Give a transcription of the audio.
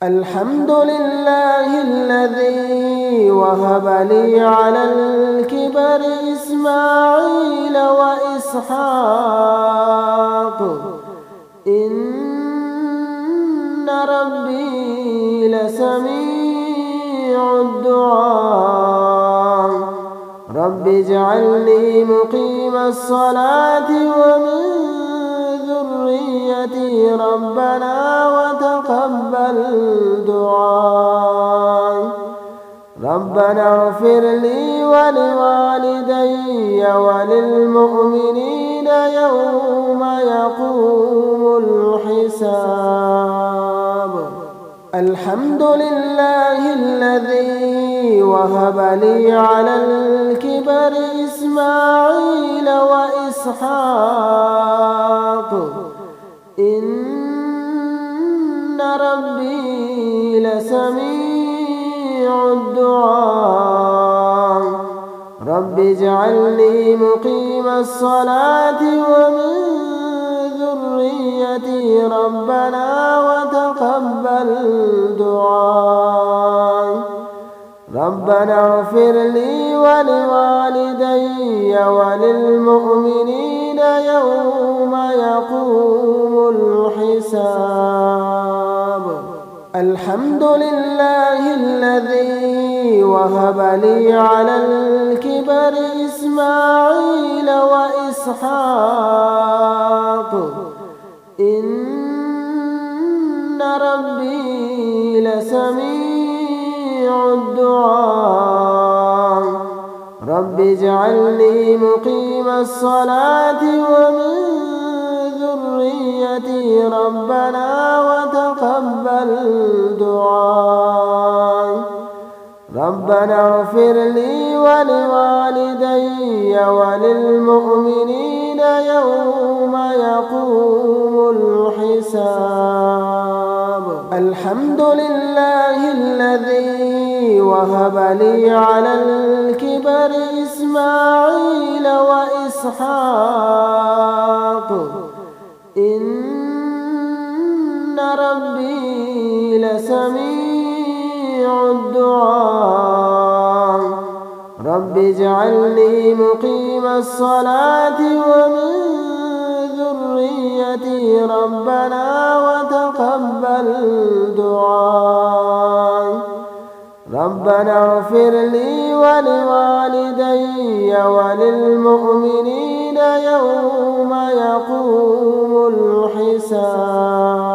الحمد لله الذي وهب لي على الكبر إسماعيل وإسحاق إن ربي لسميع الدعاء رب اجعلني مقيم الصلاة ومن ذريتي ربنا وتقبل دعاء ربنا اغفر لي ولوالدي وللمؤمنين يوم يقوم الحساب. الحمد لله الذي وهب لي على الكبر إسماعيل وإسحاق إن ربي لسميع الدعاء رب اجعلني مقيم الصلاة ومن ذريتي ربنا وتقبل دعاء ربنا اغفر لي ولوالدي وللمؤمنين يوم يقوم الحساب. الحمد لله الذي وهب لي على الكبر إسماعيل وإسحاق إن ربي لسميع الدعاء رب اجعلني مقيم الصلاة ومن ذريتي ربنا وتقبل دعاء ربنا اغفر لي ولوالدي وللمؤمنين يوم يقوم الحساب. الحمد لله الذي وهب لي على الكبر إسماعيل وإسحاق إن ربي لسميع الدعاء رب اجعلني مقيم الصلاة ومن ذريتي ربنا وتقبل دعاء ربنا اغفر لي ولوالدي وللمؤمنين يوم يقوم الحساب.